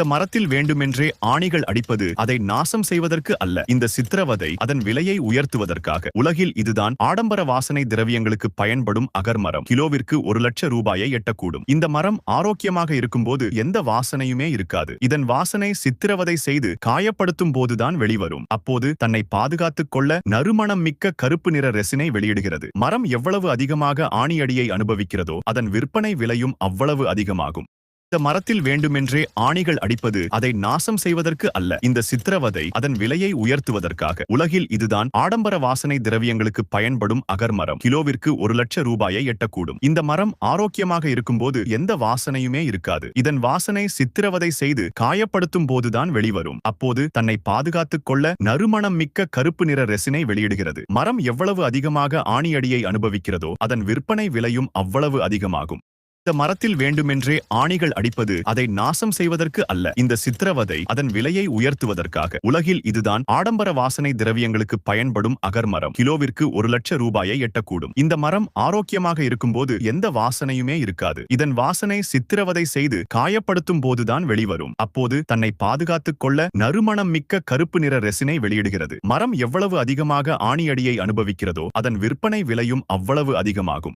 இந்த மரத்தில் வேண்டுமென்றே ஆணிகள் அடிப்பது அதை நாசம் செய்வதற்கு அல்ல. இந்த சித்திரவதை அதன் விலையை உயர்த்துவதற்காக. உலகில் இதுதான் ஆடம்பர வாசனை திரவியங்களுக்கு பயன்படும் அகர்மரம். கிலோவிற்கு 1,00,000 ரூபாயை எட்டக்கூடும். இந்த மரம் ஆரோக்கியமாக இருக்கும்போது எந்த வாசனையுமே இருக்காது. இதன் வாசனை சித்திரவதை செய்து காயப்படுத்தும் போதுதான் வெளிவரும். அப்போது தன்னை பாதுகாத்துக் கொள்ள நறுமணம் மிக்க கருப்பு நிற ரெசினை வெளியிடுகிறது. மரம் எவ்வளவு அதிகமாக ஆணியடியை அனுபவிக்கிறதோ அதன் விற்பனை விலையும் அவ்வளவு அதிகமாகும். இந்த மரத்தில் வேண்டுமென்றே ஆணிகள் அடிப்பது அதை நாசம் செய்வதற்கு அல்ல. இந்த சித்திரவதை அதன் விலையை உயர்த்துவதற்காக. உலகில் இதுதான் ஆடம்பர வாசனை திரவியங்களுக்கு பயன்படும் அகர்மரம். கிலோவிற்கு 1,00,000 ரூபாயை எட்டக்கூடும். இந்த மரம் ஆரோக்கியமாக இருக்கும்போது எந்த வாசனையுமே இருக்காது. இதன் வாசனை சித்திரவதை செய்து காயப்படுத்தும் போதுதான் வெளிவரும். அப்போது தன்னை பாதுகாத்துக் கொள்ள நறுமணம் மிக்க கருப்பு நிற ரெசினை வெளியிடுகிறது. மரம் எவ்வளவு அதிகமாக ஆணியடியை அனுபவிக்கிறதோ அதன் விற்பனை விலையும் அவ்வளவு அதிகமாகும். இந்த மரத்தில் வேண்டுமென்றே ஆணிகள் அடிப்பது அதை நாசம் செய்வதற்கு அல்ல. இந்த சித்திரவதை அதன் விலையை உயர்த்துவதற்காக. உலகில் இதுதான் ஆடம்பர வாசனை திரவியங்களுக்கு பயன்படும் அகர்மரம். கிலோவிற்கு 1,00,000 ரூபாயை எட்டக்கூடும். இந்த மரம் ஆரோக்கியமாக இருக்கும்போது எந்த வாசனையுமே இருக்காது. இதன் வாசனை சித்திரவதை செய்து காயப்படுத்தும் போதுதான் வெளிவரும். அப்போது தன்னை பாதுகாத்துக் கொள்ள நறுமணம் மிக்க கருப்பு நிற ரெசினை வெளியிடுகிறது. மரம் எவ்வளவு அதிகமாக ஆணியடியை அனுபவிக்கிறதோ அதன் விற்பனை விலையும் அவ்வளவு அதிகமாகும்.